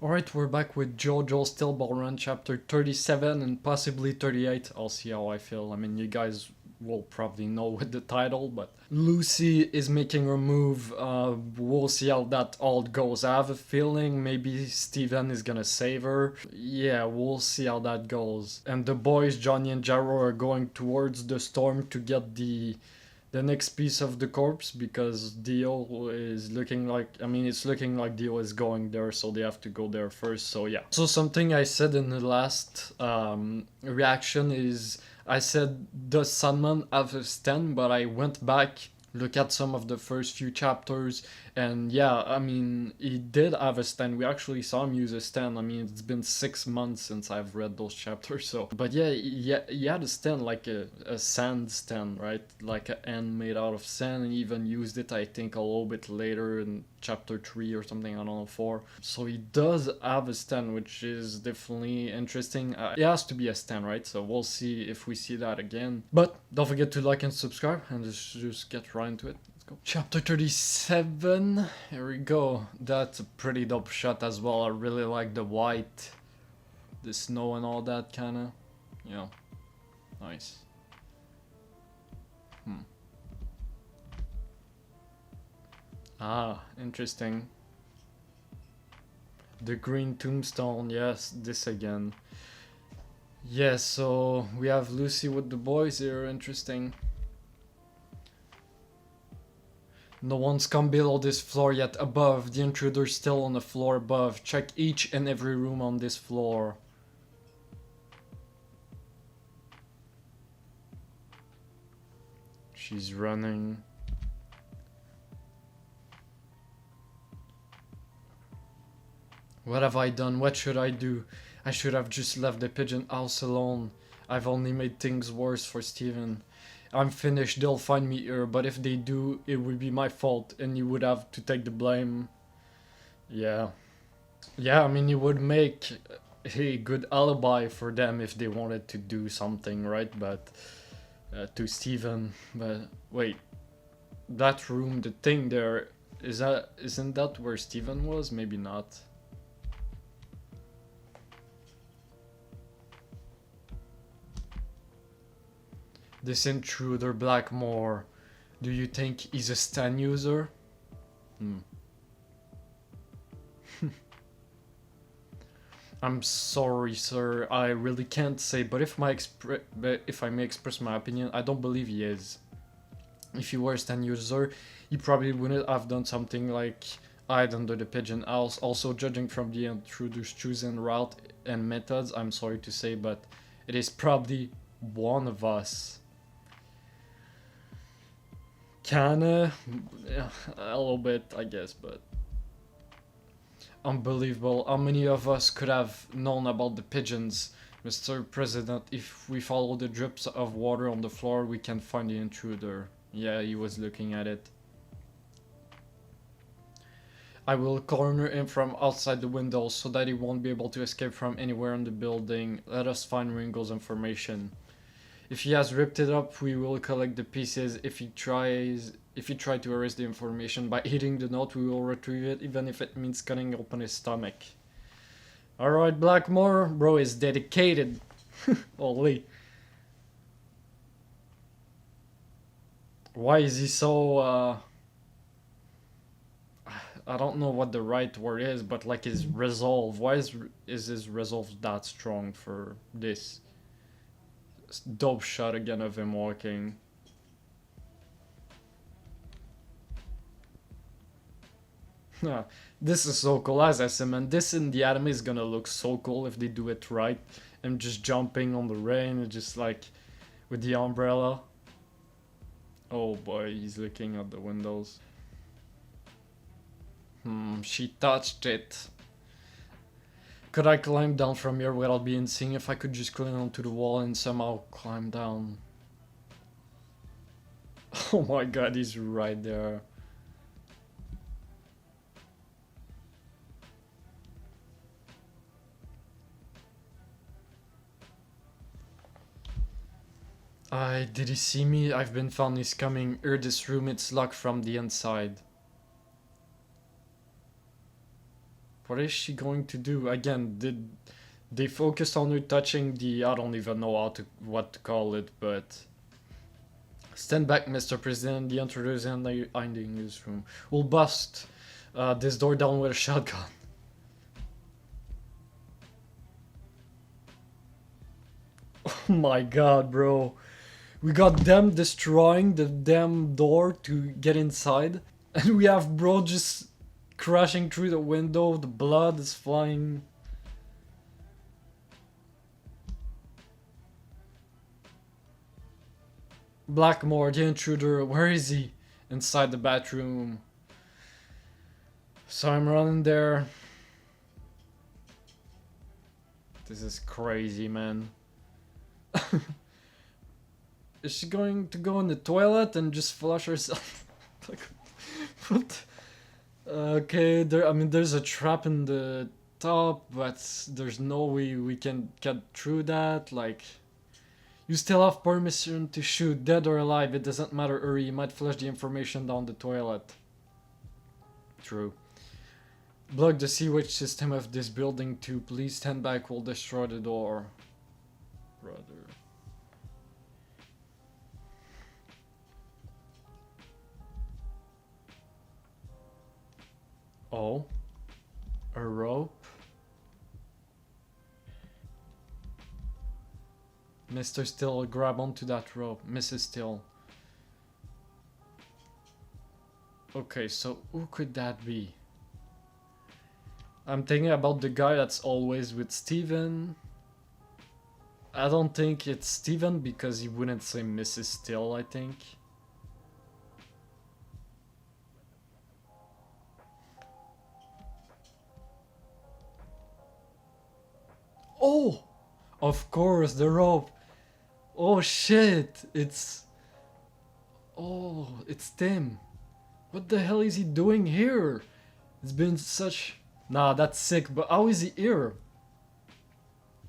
Alright, we're back with Jojo Stillball Run chapter 37 and possibly 38. I'll see how I feel. I mean, you guys will probably know with the title, but Lucy is making her move. We'll see how that all goes. I have a feeling maybe Steven is gonna save her. Yeah, we'll see how that goes. And the boys, Johnny and Gyro, are going towards the storm to get the next piece of the corpse, because Dio is looking like, I mean, it's looking like Dio is going there, so they have to go there first. So yeah. So something I said in the last reaction is, I said, does Sandman have a stand? But I went back, look at some of the first few chapters, and yeah, I mean, he did have a stand. We actually saw him use a stand. I mean, it's been 6 months since I've read those chapters, so. But yeah, he had a stand, like a sand stand, right? Like an end made out of sand, and he even used it, I think, a little bit later in chapter 3 or something, I don't know, 4. So he does have a stand, which is definitely interesting. It has to be a stand, right? So we'll see if we see that again. But don't forget to like and subscribe, and just get right into it. Go. Chapter 37, here we go. That's a pretty dope shot as well. I really like the white, the snow and all that kinda. Yeah, nice. Ah, interesting. The green tombstone, yes, this again. Yes, so we have Lucy with the boys here, interesting. No one's come below this floor yet. Above, the intruder's still on the floor above. Check each and every room on this floor. She's running. What have I done? What should I do? I should have just left the pigeon house alone. I've only made things worse for Steven. I'm finished, they'll find me here, but if they do, it would be my fault, and you would have to take the blame. Yeah. Yeah, I mean, you would make a good alibi for them if they wanted to do something, right? But, to Steven. But, wait. That room, the thing there, isn't that where Steven was? Maybe not. This intruder, Blackmore, do you think he's a stan user? I'm sorry, sir, I really can't say, but if I may express my opinion, I don't believe he is. If he were a stan user, he probably wouldn't have done something like hide under the pigeon house. Also, judging from the intruder's chosen route and methods, I'm sorry to say, but it is probably one of us. Kinda, yeah, a little bit, I guess, but unbelievable. How many of us could have known about the pigeons, Mr. President? If we follow the drips of water on the floor, we can find the intruder. Yeah, he was looking at it. I will corner him from outside the window so that he won't be able to escape from anywhere in the building. Let us find Ringo's information. If he has ripped it up, we will collect the pieces. If he tries to erase the information by hitting the note, we will retrieve it, even if it means cutting open his stomach. Alright, Blackmore, bro is dedicated. Holy. Why is he so, I don't know what the right word is, but like his resolve. Why is his resolve that strong for this? Dope shot again of him walking. This is so cool, as I said, man. This in the anime is gonna look so cool if they do it right. And just jumping on the rain, and just like with the umbrella. Oh boy, he's looking at the windows. She touched it. Could I climb down from here without being seen? If I could just cling onto the wall and somehow climb down. Oh my god, he's right there. Did he see me? I've been found, he's coming. Hear this room, it's locked from the inside. What is she going to do? Again, did they focus on her touching the... I don't even know what to call it, but... Stand back, Mr. President. The intruders in the newsroom. We'll bust this door down with a shotgun. Oh my god, bro. We got them destroying the damn door to get inside. And we have bro just crashing through the window. The blood is flying. Blackmore, the intruder, where is he? Inside the bathroom. So I'm running there. This is crazy, man. Is she going to go in the toilet and just flush herself? Like, what? Okay, there's a trap in the top, but there's no way we can get through that. Like, you still have permission to shoot, dead or alive. It doesn't matter. Hurry, you might flush the information down the toilet. True. Block the sewage system of this building too. Please stand back. We'll destroy the door. Brother. Oh. A rope. Mr. Still, grab onto that rope. Mrs. Still. Okay, so who could that be? I'm thinking about the guy that's always with Steven. I don't think it's Steven because he wouldn't say Mrs. Still, I think. Oh! Of course, the rope. Oh shit, it's... Oh, it's Tim. What the hell is he doing here? It's been such... Nah, that's sick, but how is he here?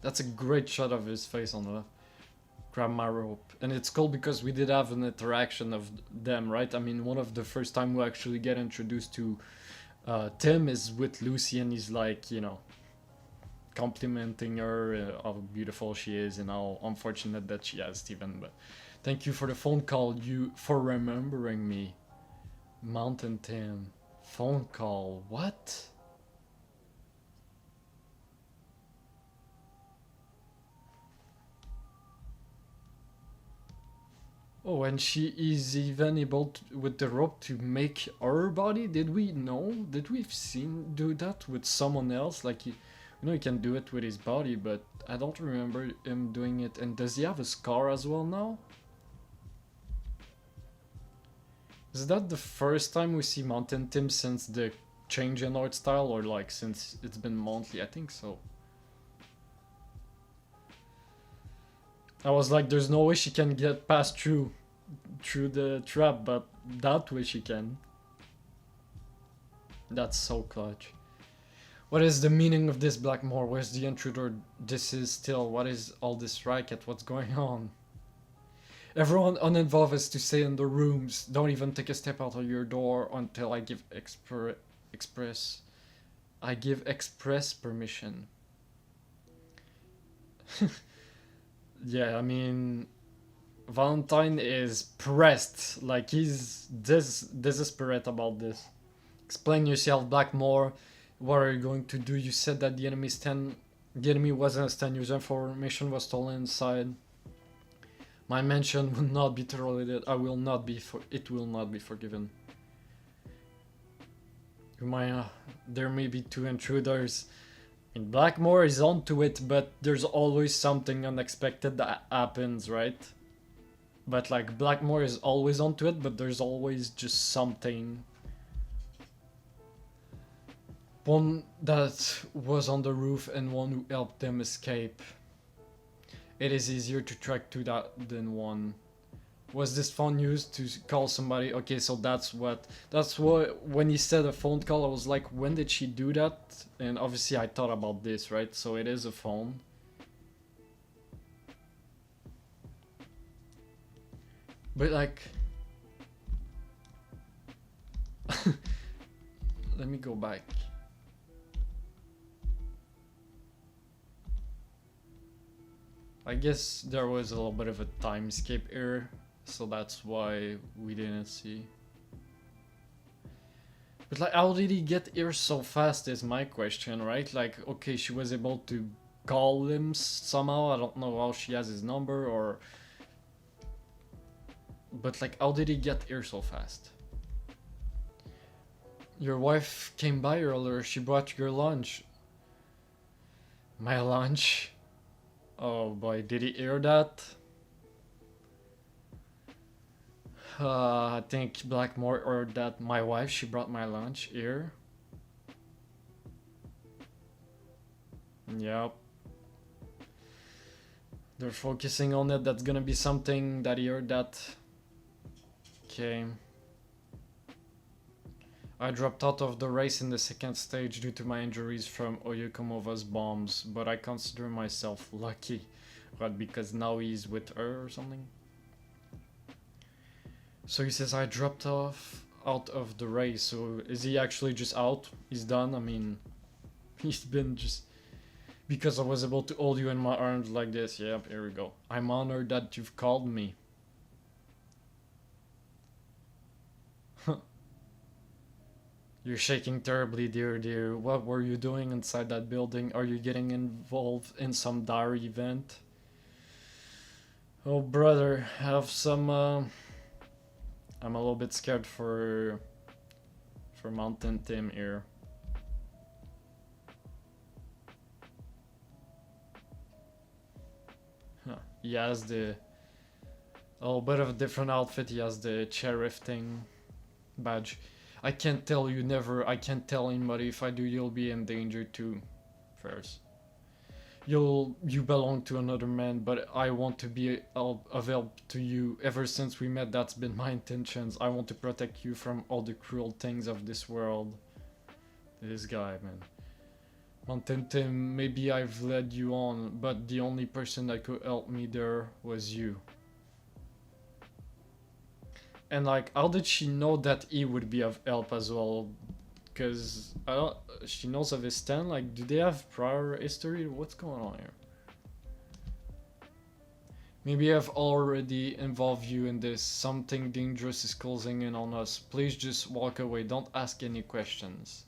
That's a great shot of his face on the left. Grab my rope. And it's cool because we did have an interaction of them, right? I mean, one of the first time we actually get introduced to Tim is with Lucy, and he's like, you know, complimenting her, how beautiful she is and how unfortunate that she has Steven. But thank you for the phone call, you for remembering me. Mountain Tim. Phone call. What? Oh, and she is even able to, with the rope, to make her body? Did we know? Did we seen do that with someone else? Like, you know, he can do it with his body, but I don't remember him doing it. And does he have a scar as well now? Is that the first time we see Mountain Tim since the change in art style, or like since it's been monthly? I think so. I was like, there's no way she can get past through the trap, but that way she can. That's so clutch. What is the meaning of this, Blackmore? Where's the intruder? This is Still. What is all this racket? What's going on? Everyone uninvolved is to stay in the rooms. Don't even take a step out of your door until I give express permission. Yeah, I mean, Valentine is pressed. Like, he's desperate about this. Explain yourself, Blackmore. What are you going to do? You said that the enemy wasn't a stand. User information was stolen inside. My mention will not be tolerated. It will not be forgiven. There may be two intruders. And Blackmore is onto it, but there's always something unexpected that happens, right? But like, Blackmore is always onto it, but there's always just something. One that was on the roof and one who helped them escape. It is easier to track to that than one. Was this phone used to call somebody? Okay, so that's what when he said a phone call, I was like, when did she do that? And obviously I thought about this, right? So it is a phone. But like, let me go back. I guess there was a little bit of a time skip error, so that's why we didn't see. But like, how did he get here so fast is my question, right? Like, okay, she was able to call him somehow. I don't know how she has his number or... But like, how did he get here so fast? Your wife came by earlier, she brought your lunch. My lunch? Oh boy, did he hear that? I think Blackmore heard that my wife, she brought my lunch here. Yep. They're focusing on it, that's gonna be something that he heard that. Okay. I dropped out of the race in the second stage due to my injuries from Oyukumova's bombs, but I consider myself lucky. What, because now he's with her or something? So he says I dropped out of the race, so is he actually just out? He's done? I mean, he's been just... Because I was able to hold you in my arms like this. Yep, here we go. I'm honored that you've called me. You're shaking terribly, dear. What were you doing inside that building? Are you getting involved in some dire event? Oh, brother, have some... I'm a little bit scared for Mountain Tim here. Huh. He has the... A little bit of a different outfit. He has the sheriff thing badge. I can't tell you never. I can't tell anybody. If I do, you'll be in danger too. First, you belong to another man, but I want to be of help to you. Ever since we met, that's been my intentions. I want to protect you from all the cruel things of this world. This guy, man. Mountain Tim, maybe I've led you on, but the only person that could help me there was you. And like, how did she know that he would be of help as well? Because she knows of his stand. Like, do they have prior history? What's going on here? Maybe I've already involved you in this. Something dangerous is closing in on us. Please just walk away. Don't ask any questions.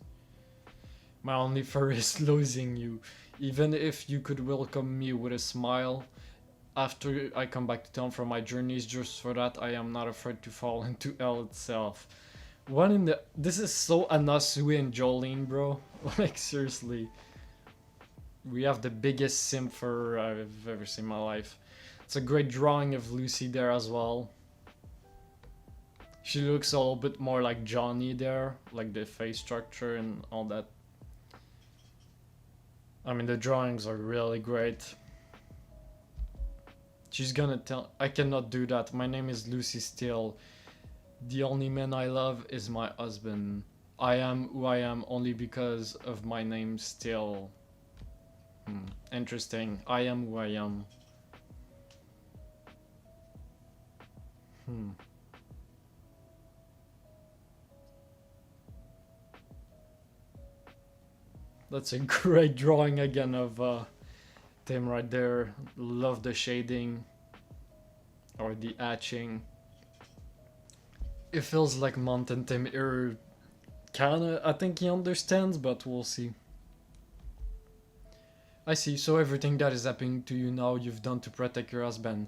My only fear is losing you. Even if you could welcome me with a smile. After I come back to town from my journeys, just for that I am not afraid to fall into hell itself. What in the... This is so Anasui and Jolene, bro. Like, seriously. We have the biggest simp for I've ever seen in my life. It's a great drawing of Lucy there as well. She looks a little bit more like Johnny there. Like the face structure and all that. I mean, the drawings are really great. She's gonna tell... I cannot do that. My name is Lucy Steele. The only man I love is my husband. I am who I am only because of my name Steele. Interesting. I am who I am. That's a great drawing again of Tim right there. Love the shading or the hatching. It feels like Mountain Tim here. Kinda, I think he understands, but we'll see. I see, so everything that is happening to you now you've done to protect your husband.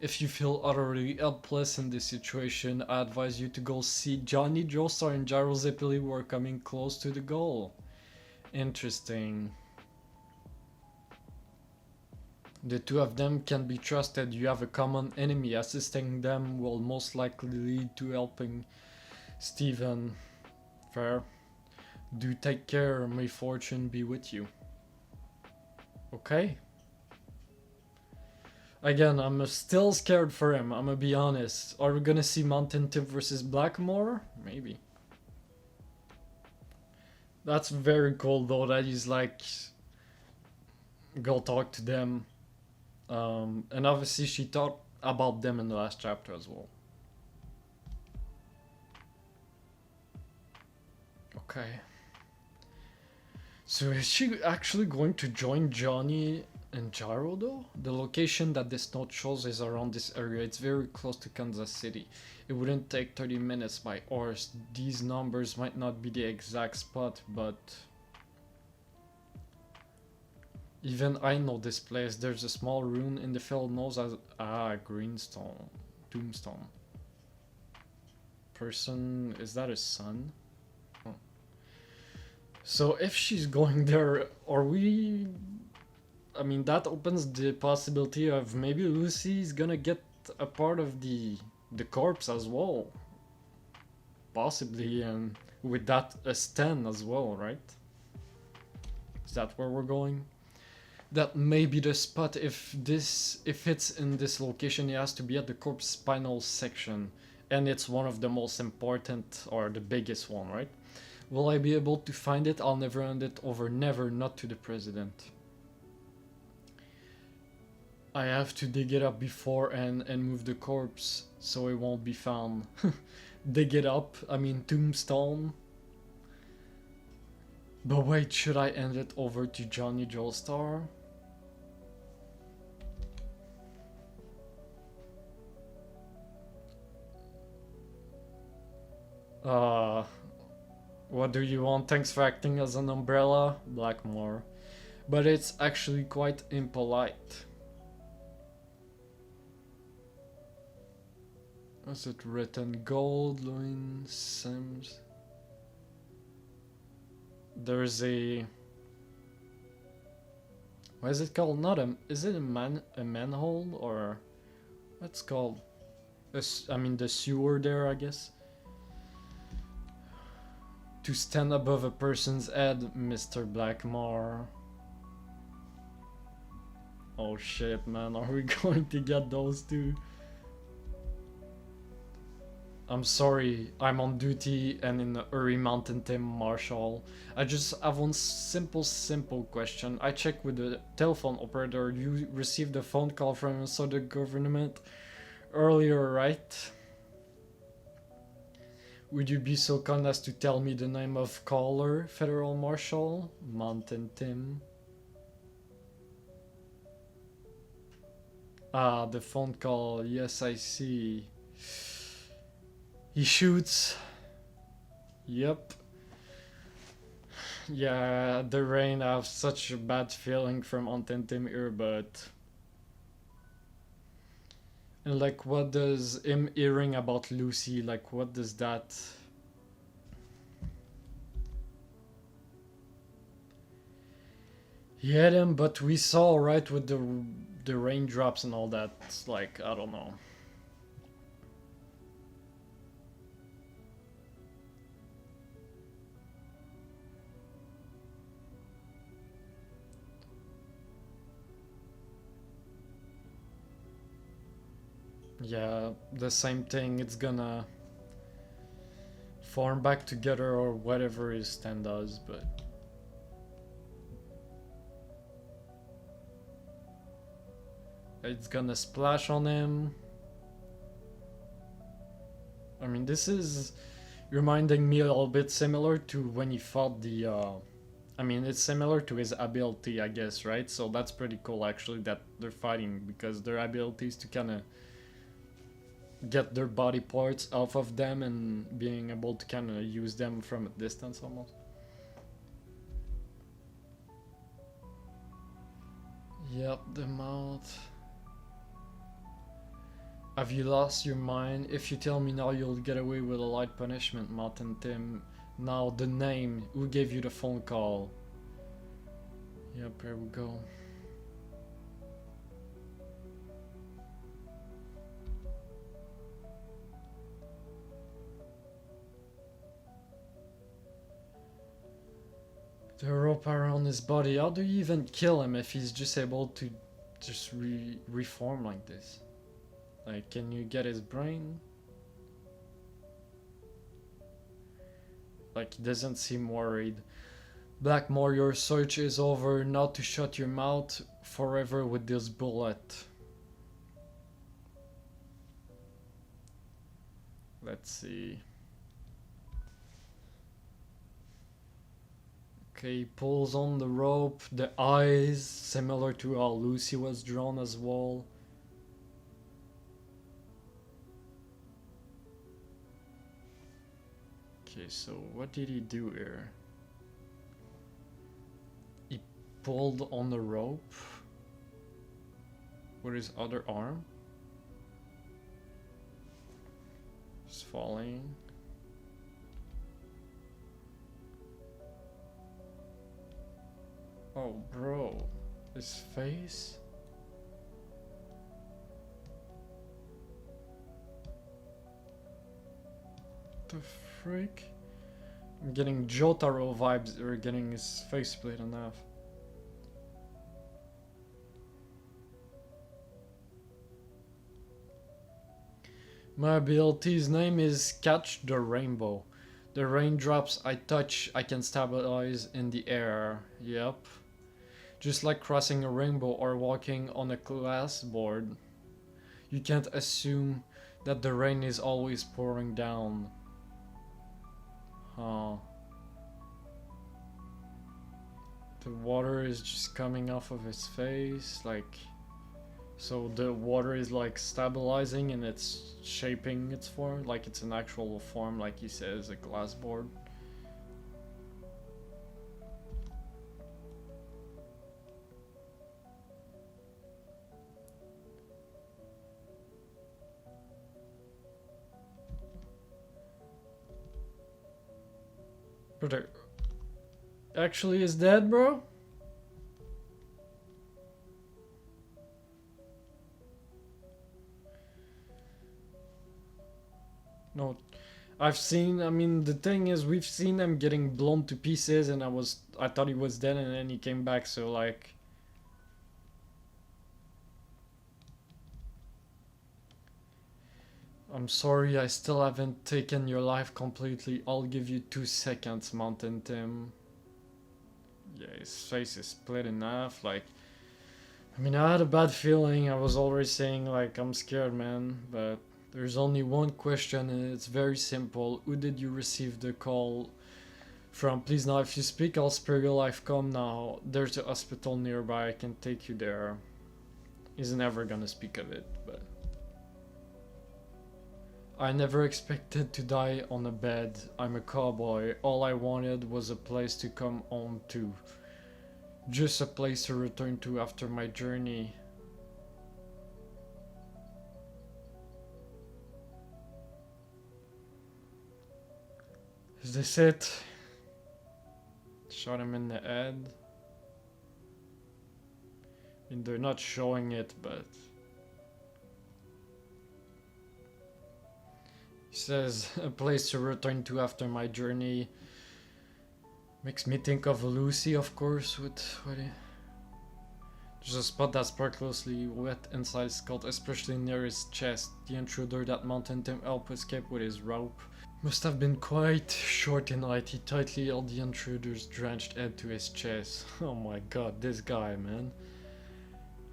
If you feel utterly helpless in this situation, I advise you to go see Johnny, Joestar, and Gyro Zippily who are coming close to the goal. Interesting. The two of them can be trusted. You have a common enemy. Assisting them will most likely lead to helping Stephen. Fair. Do take care. May fortune be with you. Okay. Again, I'm still scared for him. I'm gonna be honest. Are we gonna see Mountain Tim versus Blackmore? Maybe. That's very cool though. That he's like, go talk to them. And obviously she thought about them in the last chapter as well. Okay. So is she actually going to join Johnny In Gyro though? The location that this note shows is around this area. It's very close to Kansas City. It wouldn't take 30 minutes by horse. These numbers might not be the exact spot, but even I know this place. There's a small rune in the field known as Greenstone. Tombstone. Person, is that his son? Oh. So if she's going there, are we... I mean, that opens the possibility of maybe Lucy's gonna get a part of the corpse as well. Possibly, and with that a stand as well, right? Is that where we're going? That may be the spot. If it's in this location, it has to be at the corpse spinal section. And it's one of the most important, or the biggest one, right? Will I be able to find it? I'll never hand it over. Never, not to the president. I have to dig it up before and move the corpse so it won't be found. Dig it up, I mean tombstone. But wait, should I hand it over to Johnny Joestar? What do you want? Thanks for acting as an umbrella, Blackmore. But it's actually quite impolite. Is it written gold, Louis Sims? There's a... What is it called? Not a... Is it a manhole? Or... What's called? I mean the sewer there, I guess. To stand above a person's head, Mr. Blackmore. Oh shit, man. Are we going to get those two? I'm sorry, I'm on duty and in a hurry, Mountain Tim Marshall. I just have one simple question. I checked with the telephone operator. You received a phone call from Southern government earlier, right? Would you be so kind as to tell me the name of caller, Federal Marshal? Mountain Tim. Ah, the phone call. Yes, I see. He shoots. Yep. Yeah, the rain. I have such a bad feeling from Antentem here, but... And like, what does him hearing about Lucy, like, what does that... He had him, but we saw, right, with the raindrops and all that, it's like, I don't know. Yeah, the same thing, it's gonna form back together or whatever his stand does, but... It's gonna splash on him. I mean, this is reminding me a little bit similar to when he fought the... I mean, it's similar to his ability, I guess, right? So that's pretty cool, actually, that they're fighting, because their ability is to kind of get their body parts off of them and being able to kind of use them from a distance almost. Yep, the mouth. Have you lost your mind? If you tell me now, you'll get away with a light punishment, Mountain Tim. Now, the name. Who gave you the phone call? Yep, here we go. The rope around his body. How do you even kill him if he's just able to just reform like this? Like, can you get his brain? Like, he doesn't seem worried. Blackmore, your search is over. Now to shut your mouth forever with this bullet. Let's see. Okay, he pulls on the rope. The eyes, similar to how Lucy was drawn as well. Okay, so what did he do here? He pulled on the rope with his other arm. He's falling. Oh, bro. His face? The freak? I'm getting Jotaro vibes, or getting his face split in half. My ability's name is Catch the Rainbow. The raindrops I touch, I can stabilize in the air. Yep. Just like crossing a rainbow or walking on a glass board. You can't assume that the rain is always pouring down. Huh. The water is just coming off of his face, like... So the water is like stabilizing and it's shaping its form, like it's an actual form, like he says, a glass board. Brother, actually is dead, bro? No, I've seen, I mean, the thing is, we've seen him getting blown to pieces and I thought he was dead and then he came back, so like... I'm sorry, I still haven't taken your life completely. I'll give you 2 seconds, Mountain Tim. Yeah, his face is split in half, like... I mean, I had a bad feeling. I was already saying, like, I'm scared, man, but... There's only one question and it's very simple. Who did you receive the call from? Please now, if you speak, I'll spare your life. Come now. There's a hospital nearby. I can take you there. He's never gonna speak of it, but... I never expected to die on a bed. I'm a cowboy. All I wanted was a place to come home to. Just a place to return to after my journey. Is this it? Shot him in the head. I mean, they're not showing it, but... He says, a place to return to after my journey. Makes me think of Lucy, of course, with what he... There's a spot that's sparklously wet inside his skull, especially near his chest. The intruder that Mountain Tim helped escape with his rope. Must have been quite short in height. He tightly held the intruder's drenched head to his chest. Oh my god, this guy, man.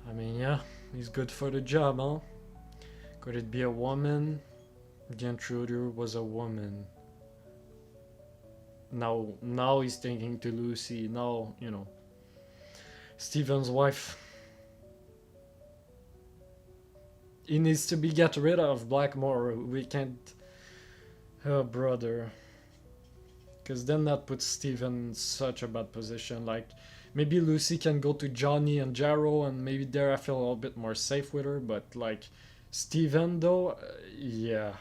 I mean, yeah, he's good for the job, huh? Could it be a woman? The intruder was a woman. Now he's thinking to Lucy. Now, you know, Steven's wife. He needs to be get rid of Blackmore. We can't... Oh, brother. Because then that puts Steven in such a bad position. Like, maybe Lucy can go to Johnny and Gyro, and maybe there I feel a little bit more safe with her. But, like, Steven, though, yeah.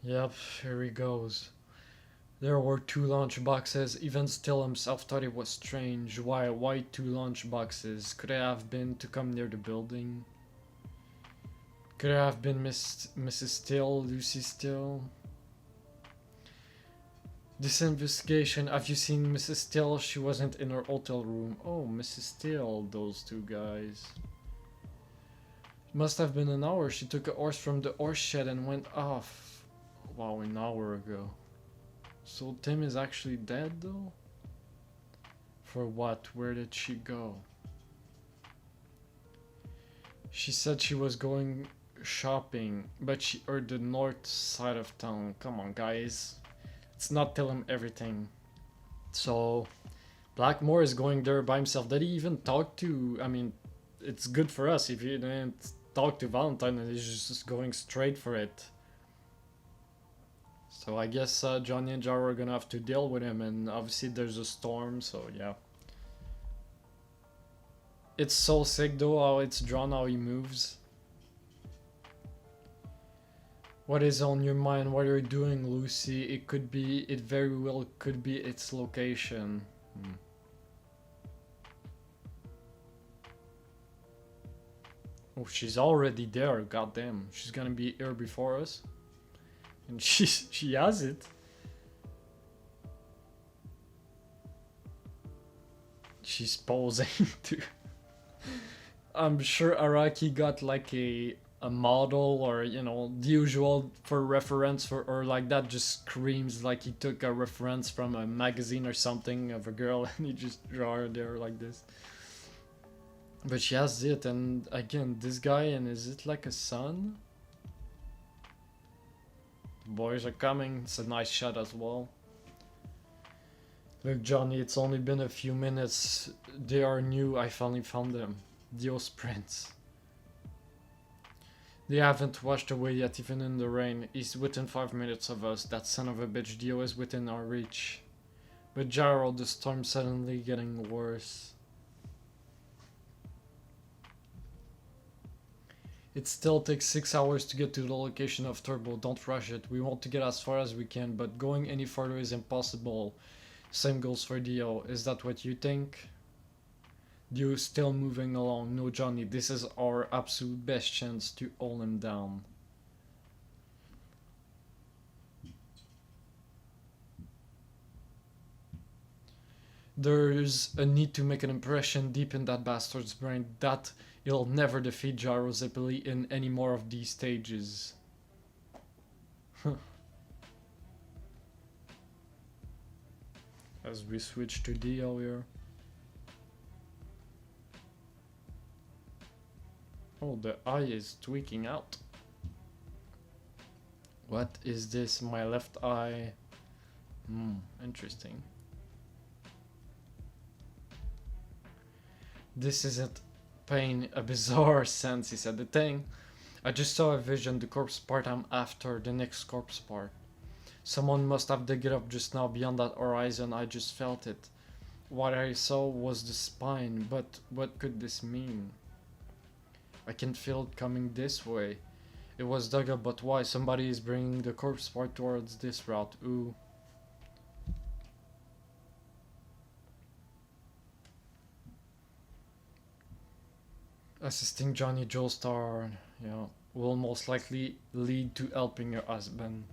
Yep, here he goes. There were 2 lunch boxes. Even still himself thought it was strange. Why 2 lunch boxes? Could it have been to come near the building? Could it have been Mrs. Steele, Lucy Steele? This investigation, have you seen Mrs. Steele? She wasn't in her hotel room. Oh, Mrs. Steele, those 2 guys. It must have been an hour. She took a horse from the horse shed and went off. Wow, an hour ago. So Tim is actually dead though? For what? Where did she go? She said she was going shopping, but she heard the north side of town. Come on, guys. Let's not tell him everything. So Blackmore is going there by himself. Did he even talk to? I mean, it's good for us if he didn't talk to Valentine and he's just going straight for it. So I guess Johnny and Gyro are gonna have to deal with him, and obviously there's a storm, so yeah. It's so sick though how it's drawn, how he moves. What is on your mind? What are you doing, Lucy? It could be, it very well could be its location. Oh, she's already there, goddamn. She's gonna be here before us. And she has it. She's posing too. I'm sure Araki got like a model, or you know, the usual for reference for, or like that just screams like he took a reference from a magazine or something of a girl and he just draw her there like this. But she has it, and again, this guy, and is it like a son? The boys are coming. It's a nice shot as well. Look, Johnny, it's only been a few minutes. They are new. I finally found them. Dio's prints. They haven't washed away yet, even in the rain. He's within 5 minutes of us. That son of a bitch Dio is within our reach. But Gyro, the storm's suddenly getting worse. It still takes 6 hours to get to the location of Turbo. Don't rush it. We want to get as far as we can, but going any further is impossible. Same goes for Dio. Is that what you think? Dio is still moving along. No, Johnny, this is our absolute best chance to hold him down. There's a need to make an impression deep in that bastard's brain that he'll never defeat Gyro's ability in any more of these stages. As we switch to Dio here. Oh, the eye is tweaking out. What is this? My left eye. Interesting. This isn't pain, a bizarre sense, he said. The thing, I just saw a vision, the corpse part I'm after, the next corpse part. Someone must have dug it up just now beyond that horizon, I just felt it. What I saw was the spine, but what could this mean? I can feel it coming this way. It was dug up, but why? Somebody is bringing the corpse part towards this route. Ooh. Assisting Johnny Joestar, yeah, will most likely lead to helping your husband.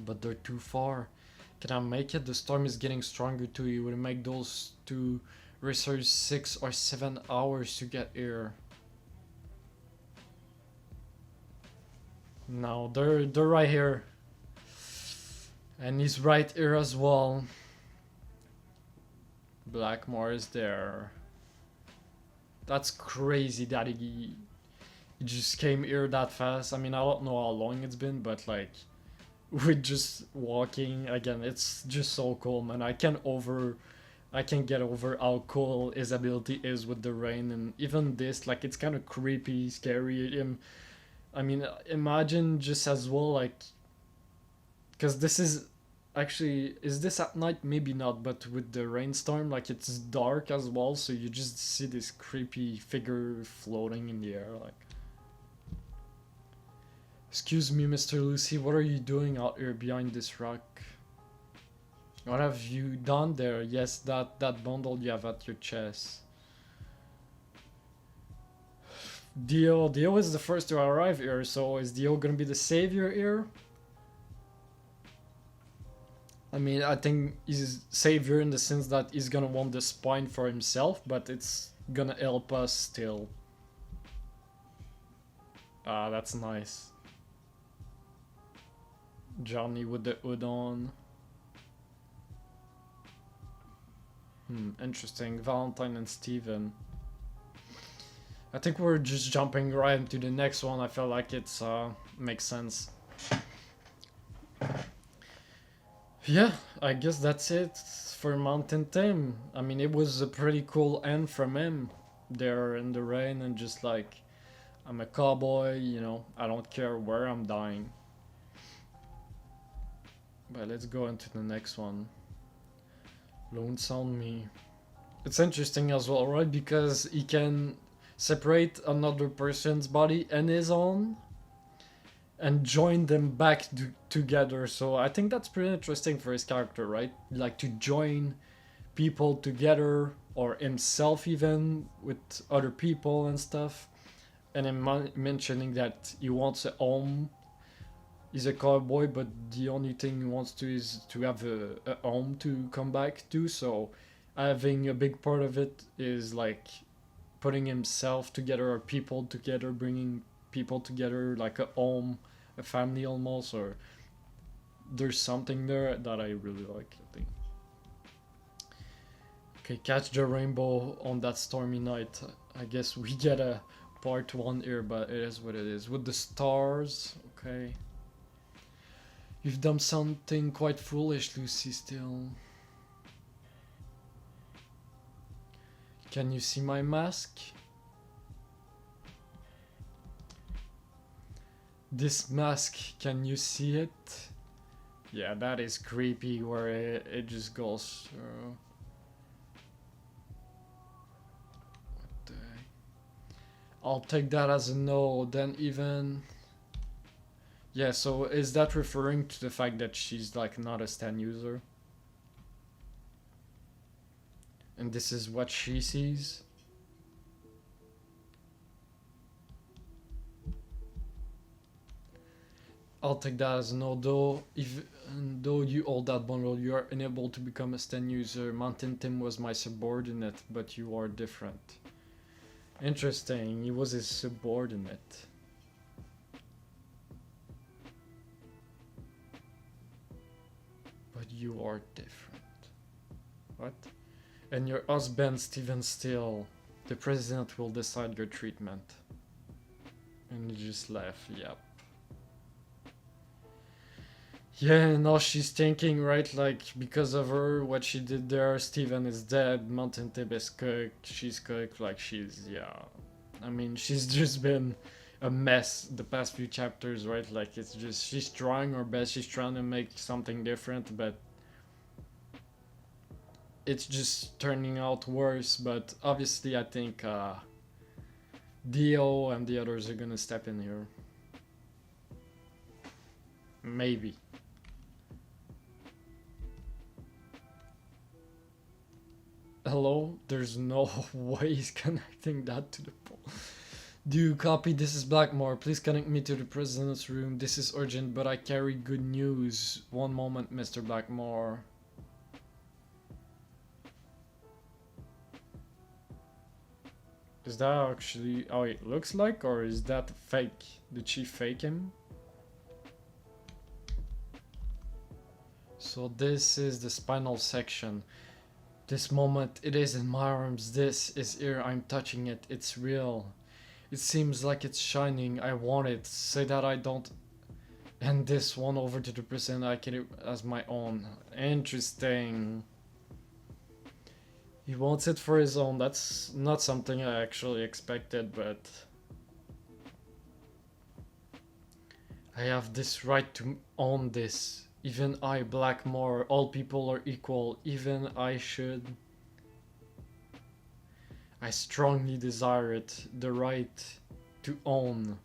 But they're too far. Can I make it? The storm is getting stronger too. You would make those two racers 6 or 7 hours to get here. No, they're right here. And he's right here as well. Blackmore is there. That's crazy that he just came here that fast. I mean, I don't know how long it's been, but like, with just walking, again, it's just so cool, man. I can't get over how cool his ability is with the rain, and even this, like, it's kind of creepy, scary. I mean, imagine just as well, like, because this is actually, is this at night? Maybe not, but with the rainstorm, like, it's dark as well, so you just see this creepy figure floating in the air, like. Excuse me, Mr. Lucy, what are you doing out here behind this rock? What have you done there? Yes, that bundle you have at your chest. Dio is the first to arrive here, so is Dio gonna be the savior here? I mean, I think he's savior in the sense that he's gonna want the spine for himself, but it's gonna help us still. Ah, that's nice. Johnny with the hood on. Interesting. Valentine and Steven. I think we're just jumping right into the next one. I feel like it's makes sense. Yeah, I guess that's it for Mountain Theme. I mean, it was a pretty cool end from him there in the rain and just like, I'm a cowboy, you know, I don't care where I'm dying. But let's go into the next one. Loans on me. It's interesting as well, right? Because he can separate another person's body and his own and join them back together. So I think that's pretty interesting for his character, right? Like to join people together or himself even with other people and stuff. And then mentioning that he wants a home. He's a cowboy, but the only thing he wants to is to have a home to come back to. So having a big part of it is like putting himself together or people together, bringing people together like a home, a family almost, or there's something there that I really like, I think. Okay, catch the rainbow on that stormy night. I guess we get a part one here, but it is what it is. With the stars, okay. You've done something quite foolish, Lucy, still. Can you see my mask? This mask, can you see it? Yeah, that is creepy where it just goes through. What the heck? I'll take that as a no, then even... Yeah, so is that referring to the fact that she's like not a Stan user? And this is what she sees? I'll take that as no, though. Though you hold that bundle, you are unable to become a Stan user. Mountain Tim was my subordinate, but you are different. Interesting, he was his subordinate. But you are different. What? And your husband, Steven Steele. The president will decide your treatment. And you just laugh, yep. Yeah, now she's thinking, right, like, because of her, what she did there, Steven is dead, Mountain Tip is cooked, she's cooked, like, she's, yeah. I mean, she's just been a mess the past few chapters, right? Like, it's just, she's trying her best, she's trying to make something different, but it's just turning out worse. But obviously, I think Dio and the others are gonna step in here. Maybe. Hello? There's no way he's connecting that to the pole. Do you copy? This is Blackmore. Please connect me to the president's room. This is urgent, but I carry good news. One moment, Mr. Blackmore. Is that actually how it looks like, or is that fake? Did she fake him? So this is the spinal section. This moment, it is in my arms. This is here. I'm touching it. It's real. It seems like it's shining. I want it. Say that I don't hand this one over to the person. I get it as my own. Interesting. He wants it for his own. That's not something I actually expected, but I have this right to own this. Even I, Blackmore, all people are equal. Even I should. I strongly desire it. The right to own.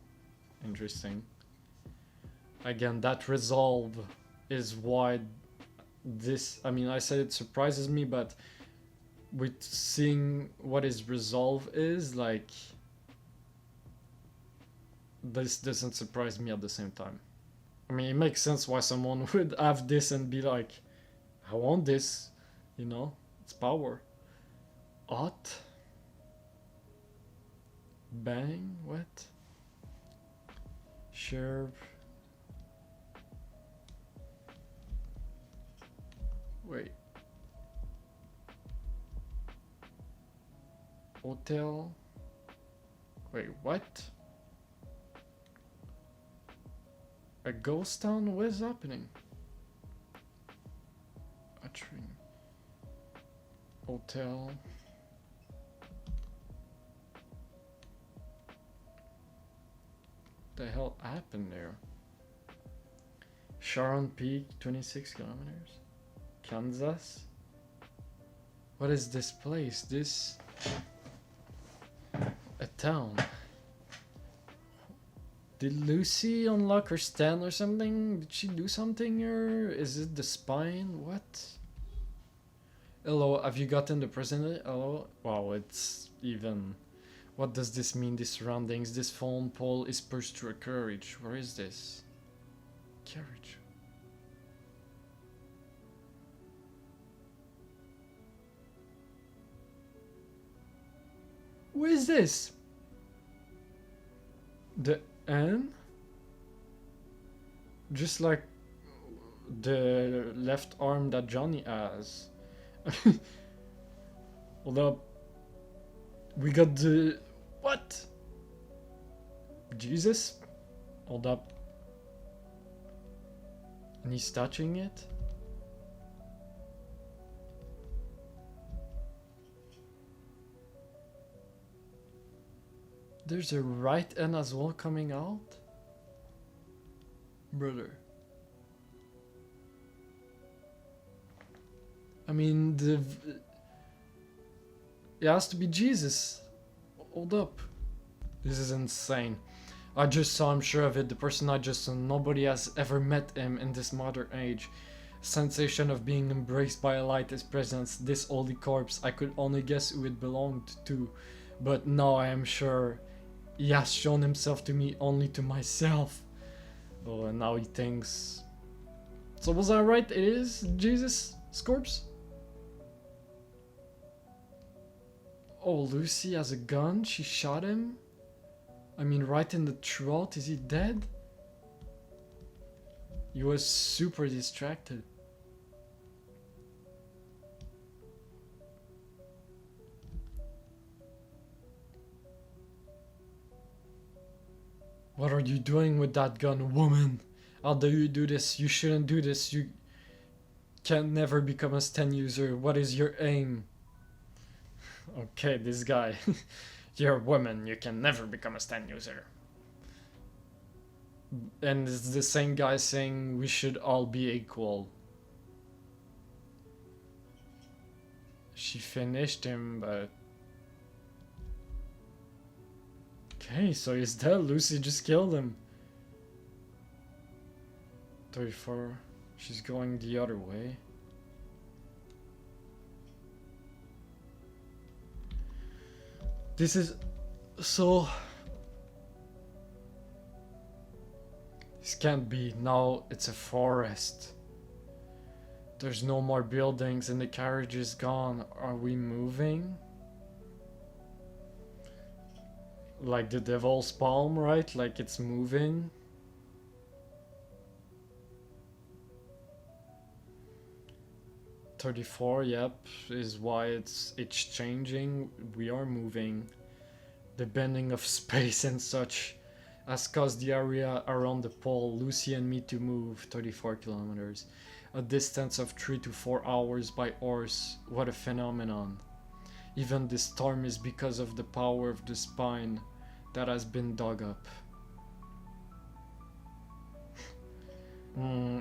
Interesting. Again, that resolve is why this... I mean, I said it surprises me, but with seeing what his resolve is, like... This doesn't surprise me at the same time. I mean, it makes sense why someone would have this and be like, I want this, you know? It's power. What? Bang? What? Sure. Wait. Hotel? Wait, what? A ghost town? What is happening? Hotel. The hell happened there? Sharon Peak, 26 kilometers. Kansas. What is this place? This a town. Did Lucy unlock her stand or something? Did she do something or is it the spine? What? Hello, have you gotten the president? Hello? Wow, it's even. What does this mean? These surroundings, this phone pole is pushed through a carriage. Where is this? Carriage. Who is this? The N? Just like the left arm that Johnny has. Hold up. We got the... What? Jesus? Hold up. And he's touching it? There's a right end as well coming out? Brother. I mean, it has to be Jesus. Hold up. This is insane. I just saw him, sure of it. The person I just saw, nobody has ever met him in this modern age. Sensation of being embraced by a light is present. This holy corpse, I could only guess who it belonged to. But now I am sure he has shown himself to me, only to myself. Oh, and now he thinks... So was I right? It is Jesus' corpse? Oh, Lucy has a gun? She shot him? I mean, right in the throat. Is he dead? He was super distracted. What are you doing with that gun, woman? How do you do this? You shouldn't do this. You can never become a stand user. What is your aim? Okay, this guy. You're a woman. You can never become a stand user. And it's the same guy saying we should all be equal. She finished him, but... Okay, so he's dead. Lucy just killed him. 34. She's going the other way. This is so... This can't be. Now it's a forest. There's no more buildings and the carriage is gone. Are we moving? Like the devil's palm, right? Like it's moving. $34, yep, is why it's changing. We are moving. The bending of space and such has caused the area around the pole, Lucy and me, to move 34 kilometers. A distance of 3 to 4 hours by horse. What a phenomenon. Even this storm is because of the power of the spine that has been dug up.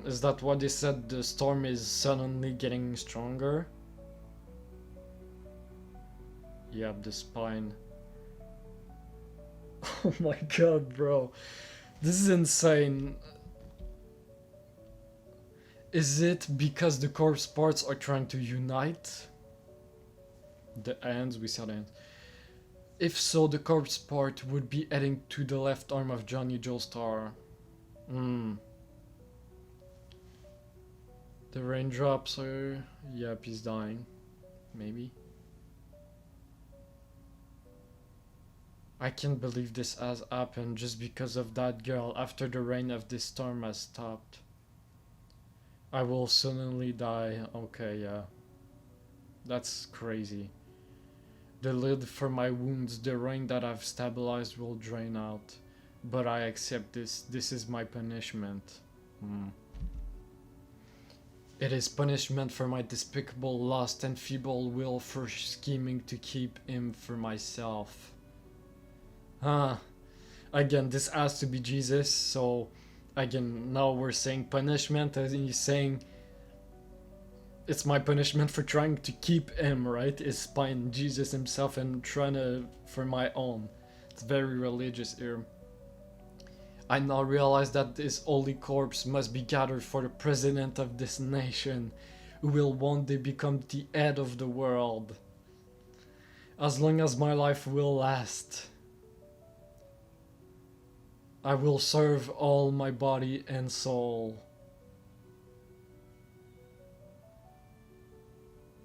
Is that what they said? The storm is suddenly getting stronger? Yep, the spine. Oh my god, bro. This is insane. Is it because the corpse parts are trying to unite? The ends, we saw the ends. If so, the corpse part would be heading to the left arm of Johnny Joestar. The raindrops are... Yep, he's dying. Maybe. I can't believe this has happened just because of that girl after the rain of this storm has stopped. I will suddenly die. Okay, yeah. That's crazy. The lid for my wounds, the rain that I've stabilized will drain out. But I accept this. This is my punishment. It is punishment for my despicable, lost and feeble will for scheming to keep him for myself. Huh. Again, this has to be Jesus, so again, now we're saying punishment, and he's saying it's my punishment for trying to keep him, right? Is spying Jesus himself and trying to for my own. It's very religious here. I now realize that this holy corpse must be gathered for the president of this nation, who will one day become the head of the world. As long as my life will last, I will serve all my body and soul.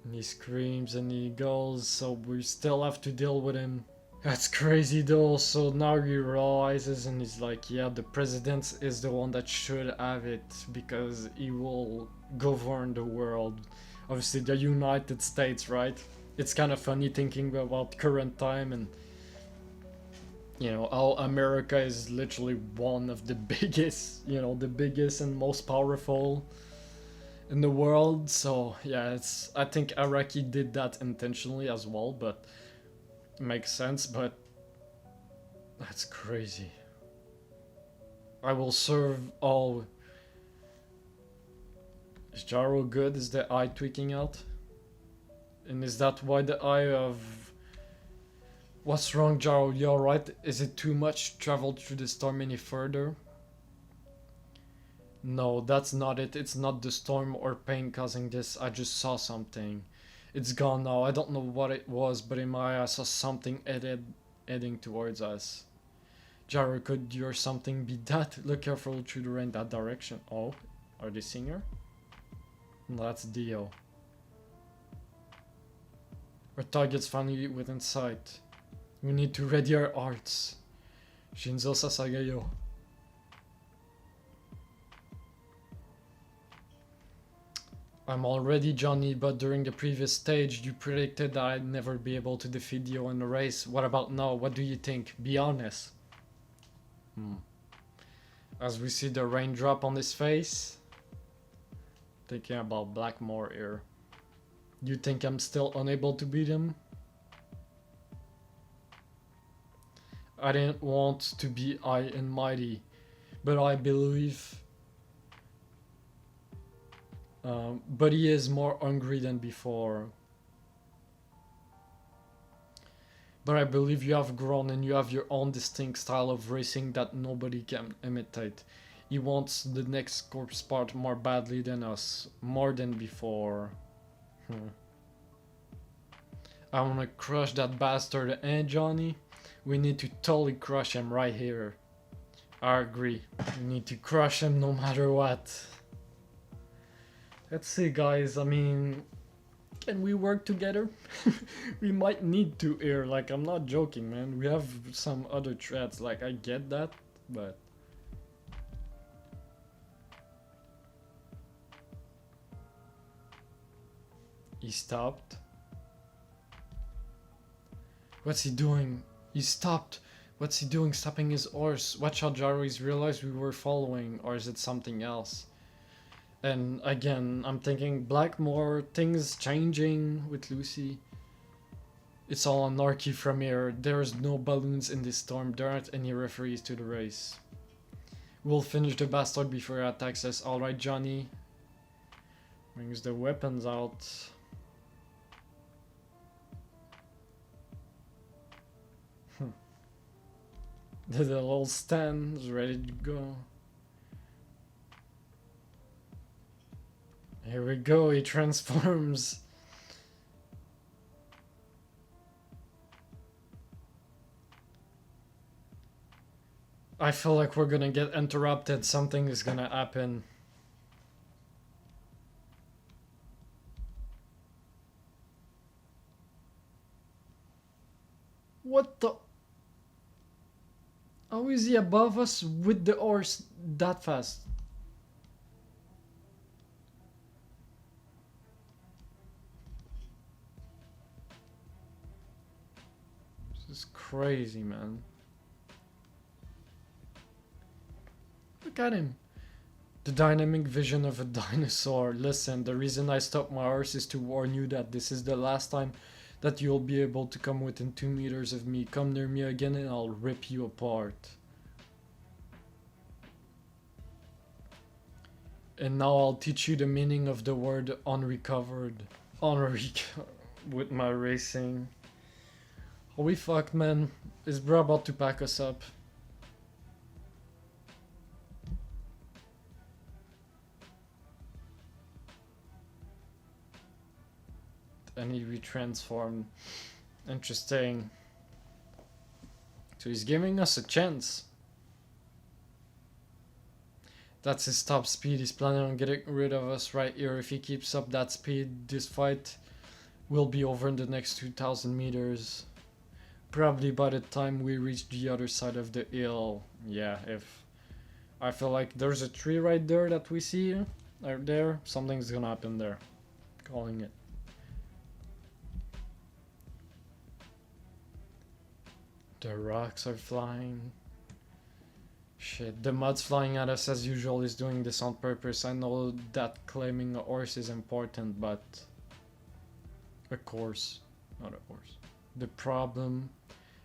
And he screams and he goes, so we still have to deal with him. That's crazy though, so now he realizes and he's like, yeah, the president is the one that should have it because he will govern the world. Obviously the United States, right? It's kind of funny thinking about current time and you know how America is literally one of the biggest, you know, the biggest and most powerful in the world. So yeah, it's, I think Araki did that intentionally as well, but makes sense. But that's crazy. I will serve all. Is Gyro good? Is the eye tweaking out? And is that why the eye of... What's wrong, Gyro? You alright? Is it too much traveled through the storm any further? No, that's not it. It's not the storm or pain causing this. I just saw something. It's gone now. I don't know what it was, but in my eye I saw something heading towards us. Gyro, could your something be that? Look careful through the rain that direction. Oh, are they seeing her? No, that's Dio. Our target's finally within sight. We need to ready our arts. Shinzo Sasagayo. I'm already Johnny, but during the previous stage you predicted that I'd never be able to defeat you in the race. What about now? What do you think? Be honest. As we see the raindrop on his face. Thinking about Blackmore here. You think I'm still unable to beat him? I didn't want to be high and mighty, but I believe... but he is more hungry than before. But I believe you have grown and you have your own distinct style of racing that nobody can imitate. He wants the next corpse part more badly than us, more than before. I wanna crush that bastard, eh, Johnny? We need to totally crush him right here. I agree. We need to crush him no matter what. Let's see, guys. I mean, can we work together? We might need to here. Like, I'm not joking, man. We have some other threats. Like, I get that, but... He stopped. What's he doing? He stopped. What's he doing? Stopping his horse. Watch out, Gyro. He's realized we were following. Or is it something else? And again, I'm thinking Blackmore, things changing with Lucy. It's all anarchy from here. There's no balloons in this storm. There aren't any referees to the race. We'll finish the bastard before he attacks us. Alright, Johnny. Brings the weapons out. The little stand is ready to go. Here we go, he transforms. I feel like we're gonna get interrupted. Something is gonna happen. What the? How is he above us with the horse that fast? This is crazy, man. Look at him. The dynamic vision of a dinosaur. Listen, the reason I stopped my horse is to warn you that this is the last time that you'll be able to come within 2 meters of me. Come near me again and I'll rip you apart. And now I'll teach you the meaning of the word unrecovered. With my racing. Are we fucked, man? Is bro about to pack us up? And he retransformed. Interesting. So he's giving us a chance. That's his top speed. He's planning on getting rid of us right here. If he keeps up that speed, this fight will be over in the next 2,000 meters. Probably by the time we reach the other side of the hill. Yeah, if... I feel like there's a tree right there that we see. Right there. Something's gonna happen there. Calling it. The rocks are flying. Shit, the mud's flying at us as usual. Is doing this on purpose. I know that claiming a horse is important, but... A course, not a horse. The problem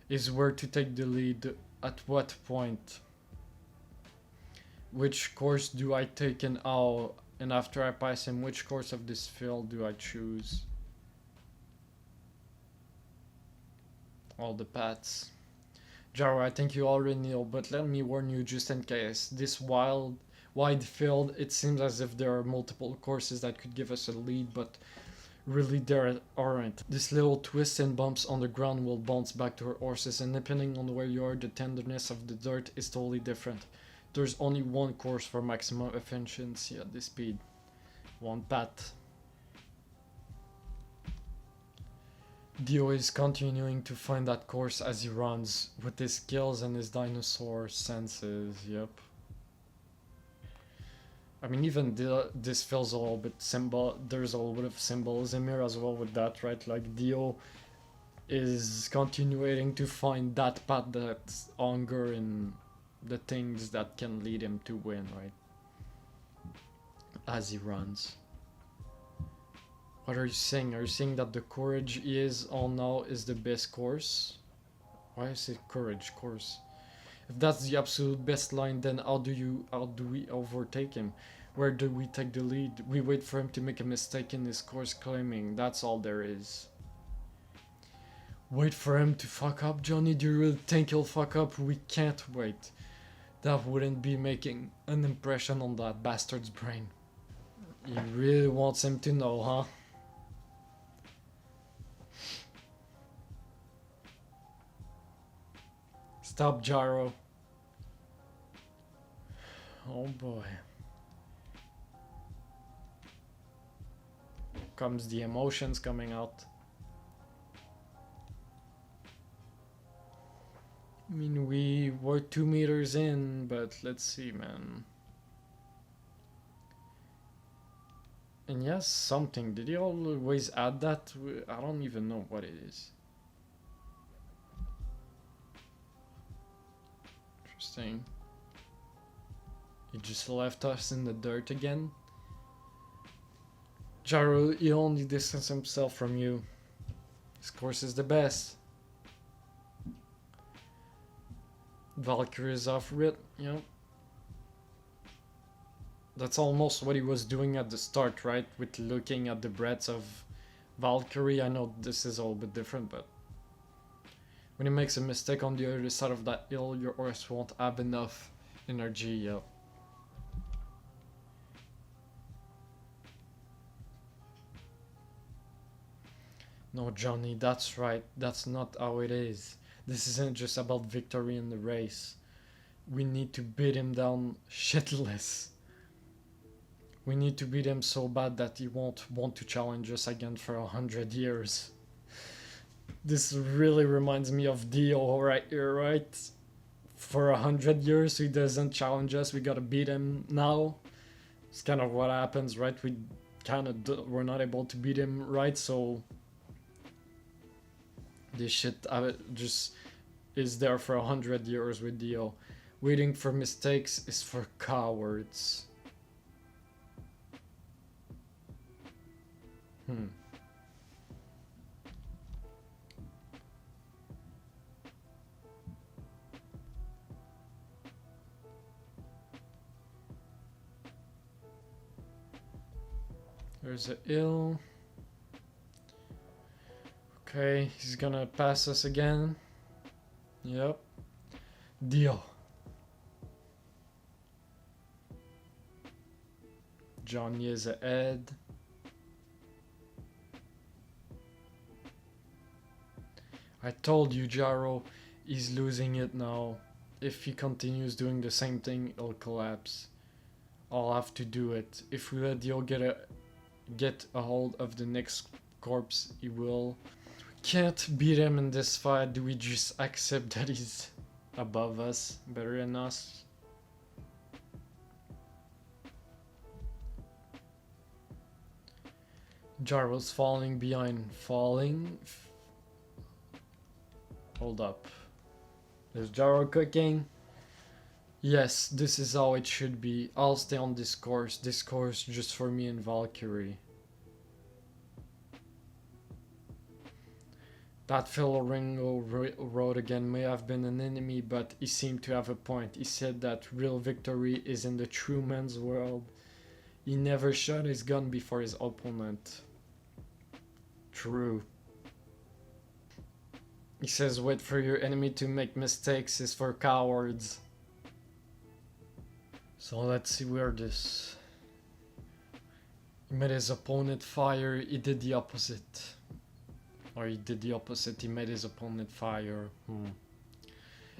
is where to take the lead, at what point. Which course do I take and how? And after I pass him, which course of this field do I choose? All the paths. Gyro, I think you already know, but let me warn you just in case. This wide field, it seems as if there are multiple courses that could give us a lead, but really there aren't. This little twists and bumps on the ground will bounce back to our horses, and depending on where you are, the tenderness of the dirt is totally different. There's only one course for maximum efficiency at this speed. One path. Dio is continuing to find that course as he runs, with his skills and his dinosaur senses, yep. I mean, even this feels a little bit there's a little bit of symbolism here as well with that, right? Like Dio is continuing to find that path, that's hunger and the things that can lead him to win, right? As he runs. What are you saying? Are you saying that the courage he is on now is the best course? Why is it courage course? If that's the absolute best line, then how do we overtake him? Where do we take the lead? We wait for him to make a mistake in his course claiming. That's all there is. Wait for him to fuck up, Johnny? Do you really think he'll fuck up? We can't wait. That wouldn't be making an impression on that bastard's brain. He really wants him to know, huh? Stop, Gyro. Oh boy. Comes the emotions coming out. I mean, we were 2 meters in, but let's see, man. And yes, something. Did he always add that? I don't even know what it is. Interesting. He just left us in the dirt again. Gyro, he only distanced himself from you. His course is the best. Valkyrie is off rit, yeah. That's almost what he was doing at the start, right? With looking at the breadth of Valkyrie. I know this is a little bit different, but when he makes a mistake on the other side of that hill, your horse won't have enough energy, yeah. No, Johnny, that's right. That's not how it is. This isn't just about victory in the race. We need to beat him down shitless. We need to beat him so bad that he won't want to challenge us again for 100 years. This really reminds me of Dio right here, right? For 100 years he doesn't challenge us, we gotta beat him now. It's kind of what happens, right? We're not able to beat him, right? So this shit just is there for 100 years with Dio. Waiting for mistakes is for cowards. Hmm. There's a hill. Okay, he's gonna pass us again. Yep. Deal. Johnny is ahead. I told you, Gyro, he's losing it now. If he continues doing the same thing, he'll collapse. I'll have to do it. If we let Dio get a hold of the next corpse, he will. We can't beat him in this fight. Do we just accept that he's above us, better than us? Gyro's falling behind. Falling. Hold up. There's Gyro cooking. Yes, this is how it should be. I'll stay on this course. This course just for me and Valkyrie. That fellow Ringo wrote again may have been an enemy, but he seemed to have a point. He said that real victory is in the true man's world. He never shot his gun before his opponent. True. He says wait for your enemy to make mistakes is for cowards. So let's see where this... He made his opponent fire, he did the opposite. Or he did the opposite, he made his opponent fire.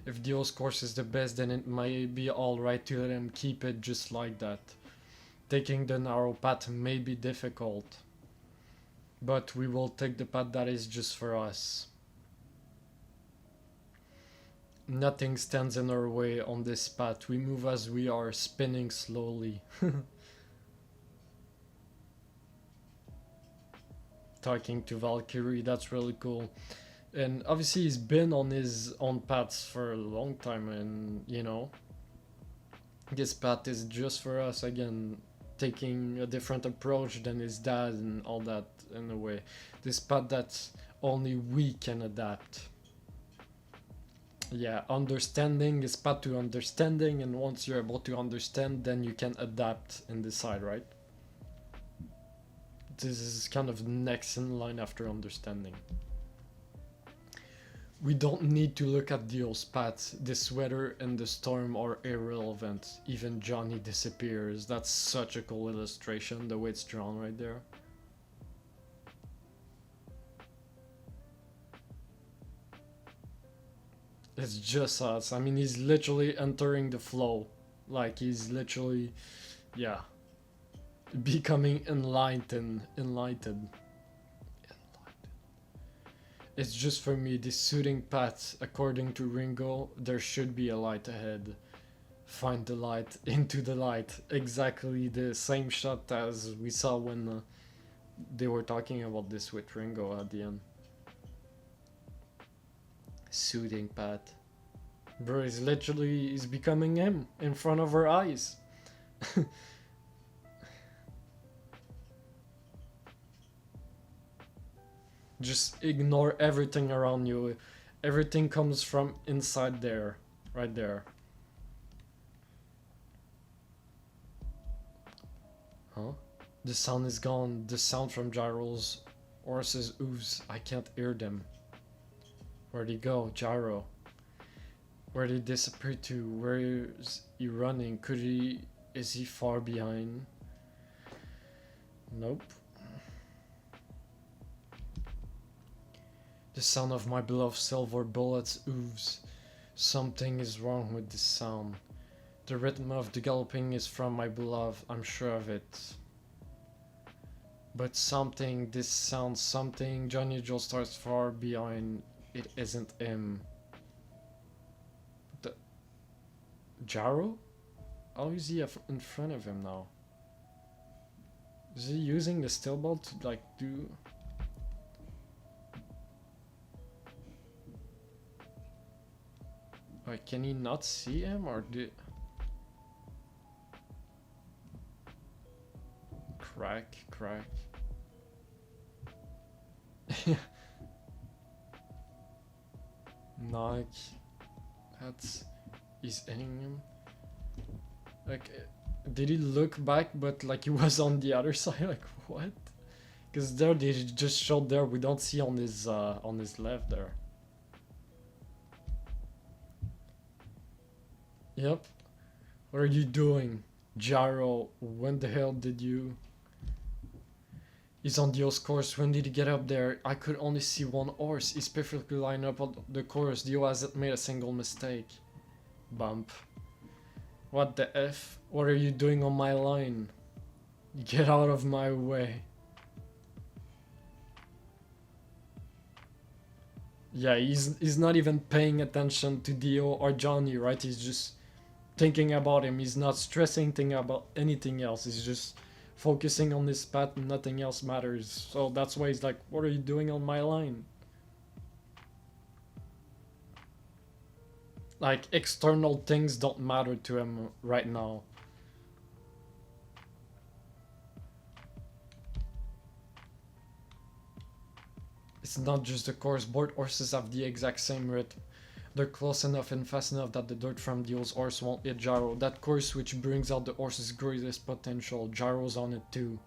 If Dio's course is the best, then it might be alright to let him keep it just like that. Taking the narrow path may be difficult. But we will take the path that is just for us. Nothing stands in our way on this path. We move as we are, spinning slowly. Talking to Valkyrie, that's really cool. And obviously he's been on his own paths for a long time, and you know, this path is just for us again, taking a different approach than his dad and all that in a way. This path that only we can adapt. Yeah, understanding is path to understanding, and once you're able to understand, then you can adapt and decide, right? This is kind of next in line after understanding. We don't need to look at Dio's path. This weather and the storm are irrelevant. Even Johnny disappears. That's such a cool illustration, the way it's drawn right there. It's just us. I mean, he's literally entering the flow. Like, he's literally, yeah, becoming enlightened. It's just for me, this shooting path, according to Ringo, there should be a light ahead. Find the light, into the light. Exactly the same shot as we saw when they were talking about this with Ringo at the end. Shooting path. Bro, he's becoming him in front of our eyes. Just ignore everything around you. Everything comes from inside there. Right there. Huh? The sound is gone. The sound from Gyro's horses ooze. I can't hear them. Where'd he go? Gyro. Where'd he disappear to? Where is he running? Is he far behind? Nope. The sound of my beloved silver bullets ooze. Something is wrong with this sound. The rhythm of the galloping is from my beloved, I'm sure of it. But something, this sounds something, Johnny Joe starts far behind. It isn't him. The Gyro? How is he in front of him now? Is he using the still ball to like do... Like, can he not see him or do... Crack. Like, that's... He's hitting him. Like, did he look back, but like he was on the other side? Like, what? Because there they just showed there. We don't see on his left there. Yep. What are you doing, Gyro? When the hell did you? He's on the horse course. When did he get up there? I could only see one horse. He's perfectly lined up on the course. Dio hasn't made a single mistake. Bump. What the F? What are you doing on my line? Get out of my way. Yeah, he's not even paying attention to Dio or Johnny, right? He's just thinking about him. He's not stressing thinking about anything else. He's just focusing on his path and nothing else matters. So that's why he's like, what are you doing on my line? Like, external things don't matter to him right now. It's not just the course. Both horses have the exact same rhythm. They're close enough and fast enough that the dirt from Dio's horse won't hit Gyro. That course which brings out the horse's greatest potential. Gyro's on it too.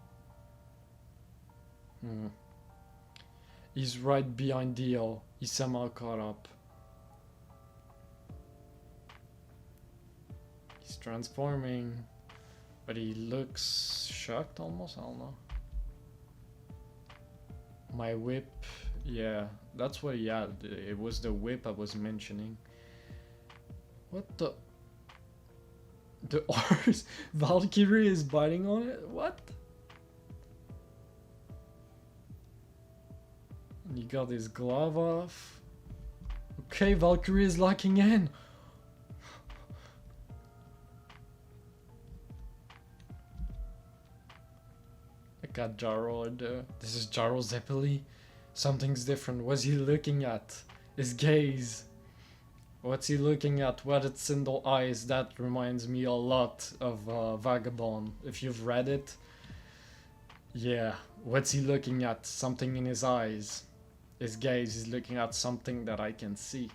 He's right behind Dio. He's somehow caught up. He's transforming. But he looks shocked almost, I don't know. My whip, yeah, that's what he had. It was the whip I was mentioning. What the? The horse? Valkyrie is biting on it? What? He got his glove off. Okay, Valkyrie is locking in. I got Gyro there. This is Gyro Zeppeli. Something's different. What's he looking at? His gaze. What's he looking at? What it's in the eyes? That reminds me a lot of Vagabond. If you've read it. Yeah. What's he looking at? Something in his eyes. His gaze is looking at something that I can see.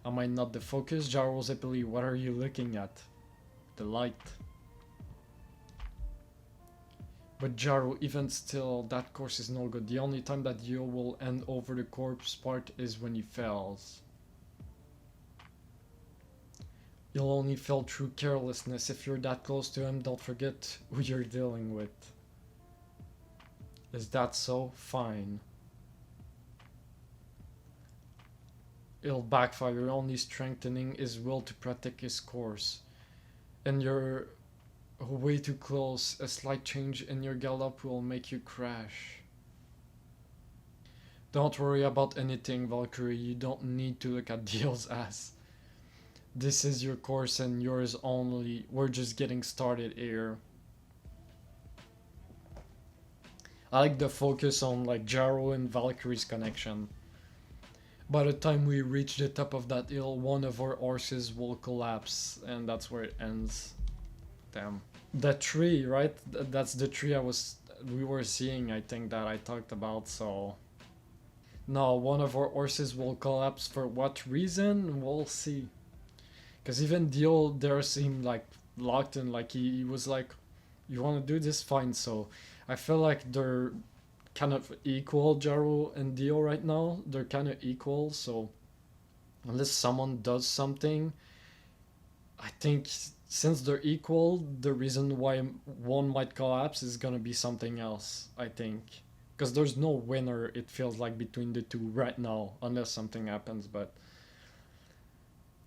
Am I not the focus? Gyro Zeppeli, what are you looking at? The light. But Gyro, even still, that course is no good. The only time that Dio will end over the corpse part is when he fails. You'll only fail through carelessness. If you're that close to him, don't forget who you're dealing with. Is that so? Fine. It'll backfire, only strengthening his will to protect his course. And you're way too close. A slight change in your gallop will make you crash. Don't worry about anything, Valkyrie. You don't need to look at Dio's ass. This is your course and yours only. We're just getting started here. I like the focus on like Gyro and Valkyrie's connection. By the time we reach the top of that hill, one of our horses will collapse, and that's where it ends. Damn. That tree, right? That's the tree we were seeing, I think, that I talked about, so... No, one of our horses will collapse. For what reason? We'll see. Because even Dio there seemed like locked in, like he was like, you want to do this? Fine, so... I feel like they're kind of equal, Gyro and Dio right now. They're kind of equal, so... Unless someone does something, I think... Since they're equal, the reason why one might collapse is gonna be something else, I think. Because there's no winner, it feels like, between the two right now, unless something happens, but...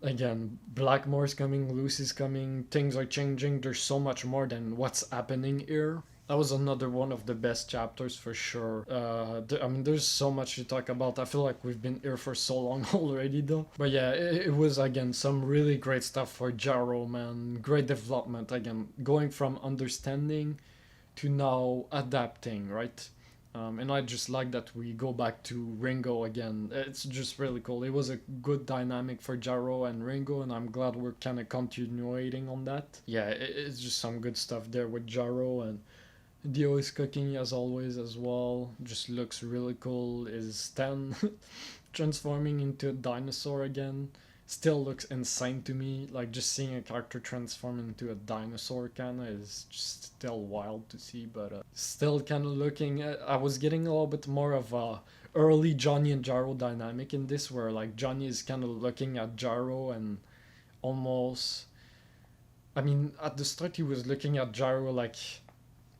Again, Blackmore's coming, Lucy's coming, things are changing, there's so much more than what's happening here. That was another one of the best chapters for sure. I mean, there's so much to talk about. I feel like we've been here for so long already though. But yeah, it was again some really great stuff for Gyro, man. Great development, again, going from understanding to now adapting, right? And I just like that we go back to Ringo again. It's just really cool. It was a good dynamic for Gyro and Ringo, and I'm glad we're kind of continuing on that. Yeah, it's just some good stuff there with Gyro, and Dio is cooking as always as well. Just looks really cool. His 10 transforming into a dinosaur again still looks insane to me. Like just seeing a character transform into a dinosaur kinda is just still wild to see, but still kind of looking. I was getting a little bit more of a early Johnny and Gyro dynamic in this, where like Johnny is kind of looking at Gyro and almost. I mean, at the start he was looking at Gyro like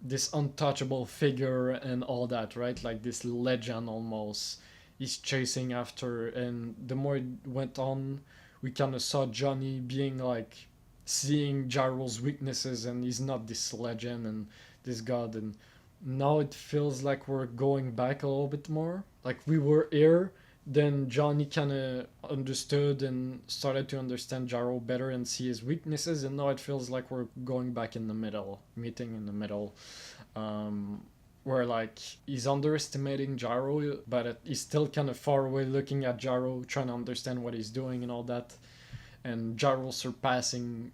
this untouchable figure and all that, right? Like this legend almost he's chasing after. And the more it went on, we kind of saw Johnny being like seeing Gyro's weaknesses, and he's not this legend and this god. And now it feels like we're going back a little bit more. Like we were here, then Johnny kind of understood and started to understand Gyro better and see his weaknesses, and now it feels like we're going back in the middle, meeting in the middle, where like he's underestimating Gyro, but he's still kind of far away looking at Gyro, trying to understand what he's doing and all that, and Gyro surpassing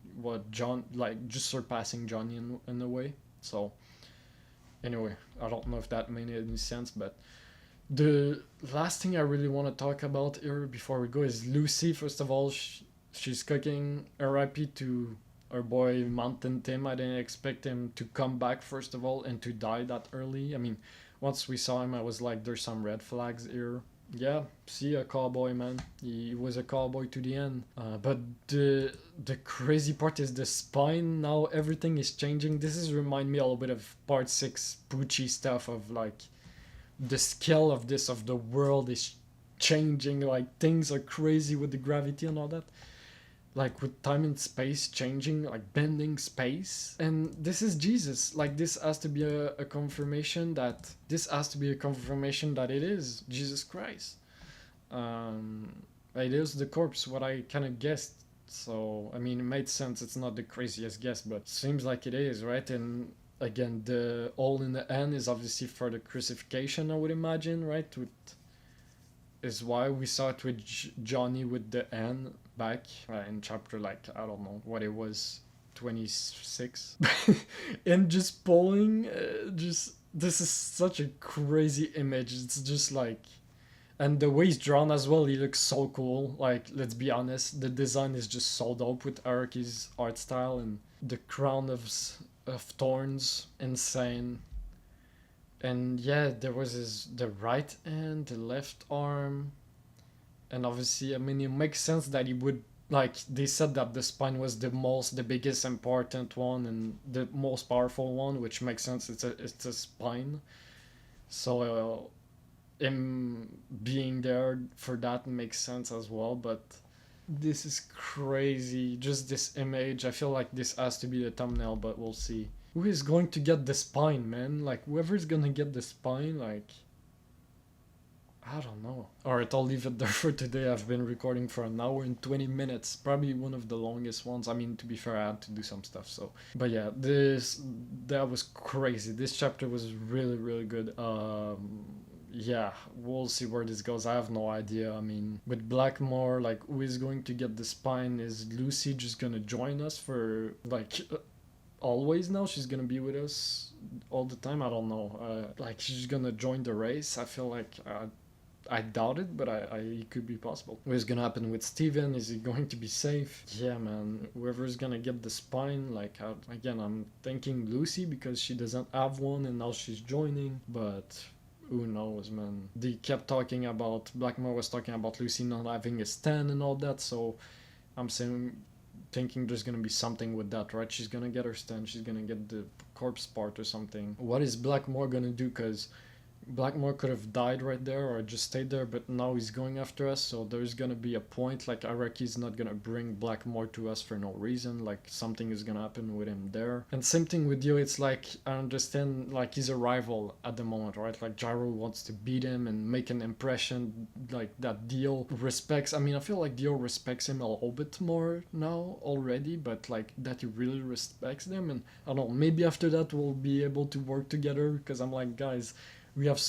just surpassing Johnny in a way. So anyway, I don't know if that made any sense, but the last thing I really want to talk about here before we go is Lucy. First of all, she's cooking RIP to our boy Mountain Tim. I didn't expect him to come back, first of all, and to die that early. I mean, once we saw him, I was like, there's some red flags here. Yeah, see, a cowboy, man. He was a cowboy to the end. But the crazy part is the spine. Now everything is changing. This is remind me a little bit of part 6 Poochie stuff of like the scale of the world is changing. Like things are crazy with the gravity and all that, like with time and space changing, like bending space. And this is Jesus. Like this has to be a confirmation that it is Jesus Christ. It is the corpse, what I kind of guessed. So I mean, it made sense. It's not the craziest guess, but seems like it is, right? And again, the all in the end is obviously for the crucifixion, I would imagine, right? Is why we saw it with Johnny with the N back in chapter, like, I don't know what it was, 26. And just pulling, this is such a crazy image. It's just like, and the way he's drawn as well, he looks so cool. Like, let's be honest, the design is just so dope with Araki's art style, and the crown of thorns, insane. And yeah, there was the right hand, the left arm, and obviously, I mean, it makes sense that he would, like, they said that the spine was the biggest important one and the most powerful one, which makes sense. It's a spine, so him being there for that makes sense as well. But this is crazy, just this image. I feel like this has to be the thumbnail, but we'll see. Who is going to get the spine, man? Like, whoever's gonna get the spine, like, I don't know. Alright, I'll leave it there for today. I've been recording for an hour and 20 minutes. Probably one of the longest ones. I mean, to be fair, I had to do some stuff, so. But yeah, that was crazy. This chapter was really, really good. Yeah, we'll see where this goes. I have no idea. I mean, with Blackmore, like, who is going to get the spine? Is Lucy just gonna join us for, like, always now? She's gonna be with us all the time? I don't know. Like, she's gonna join the race? I feel like I doubt it, but it could be possible. What is gonna happen with Steven? Is he going to be safe? Yeah, man, whoever's gonna get the spine, like, again, I'm thinking Lucy because she doesn't have one and now she's joining, but who knows, man. They kept talking about, Blackmore was talking about Lucy not having a stand and all that, so I'm thinking there's gonna be something with that, right? She's gonna get her stand, she's gonna get the corpse part or something. What is Blackmore gonna do? Because Blackmore could have died right there or just stayed there, but now he's going after us, so there's gonna be a point. Like, Araki's not gonna bring Blackmore to us for no reason. Like, something is gonna happen with him there. And same thing with you. It's like, I understand, like, he's a rival at the moment, right? Like, Gyro wants to beat him and make an impression, like, that Dio respects. I mean, I feel like Dio respects him a little bit more now already, but like, that he really respects them. And I don't know, maybe after that we'll be able to work together, because I'm like, guys, we have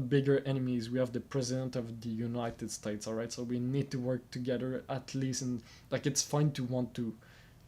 bigger enemies. We have the president of the United States, all right? So we need to work together at least. And like, it's fine to want to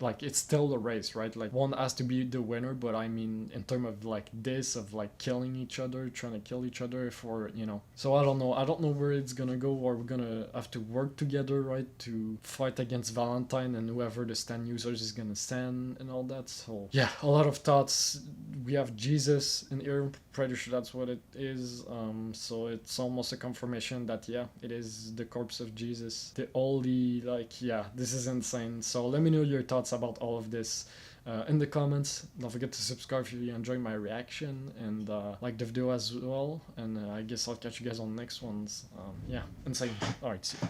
like it's still a race, right? Like one has to be the winner, but I mean in terms of like this, of like killing each other, trying to kill each other for, you know. So I don't know where it's gonna go, or we're gonna have to work together, right, to fight against Valentine and whoever the stand users is gonna stand and all that. So yeah, a lot of thoughts. We have Jesus in here, pretty sure that's what it is. So it's almost a confirmation that yeah, it is the corpse of Jesus, the only, like, yeah, this is insane. So let me know your thoughts about all of this in the comments. Don't forget to subscribe if you enjoy my reaction, and like the video as well. And I guess I'll catch you guys on the next ones. Yeah, insane. Alright, see ya.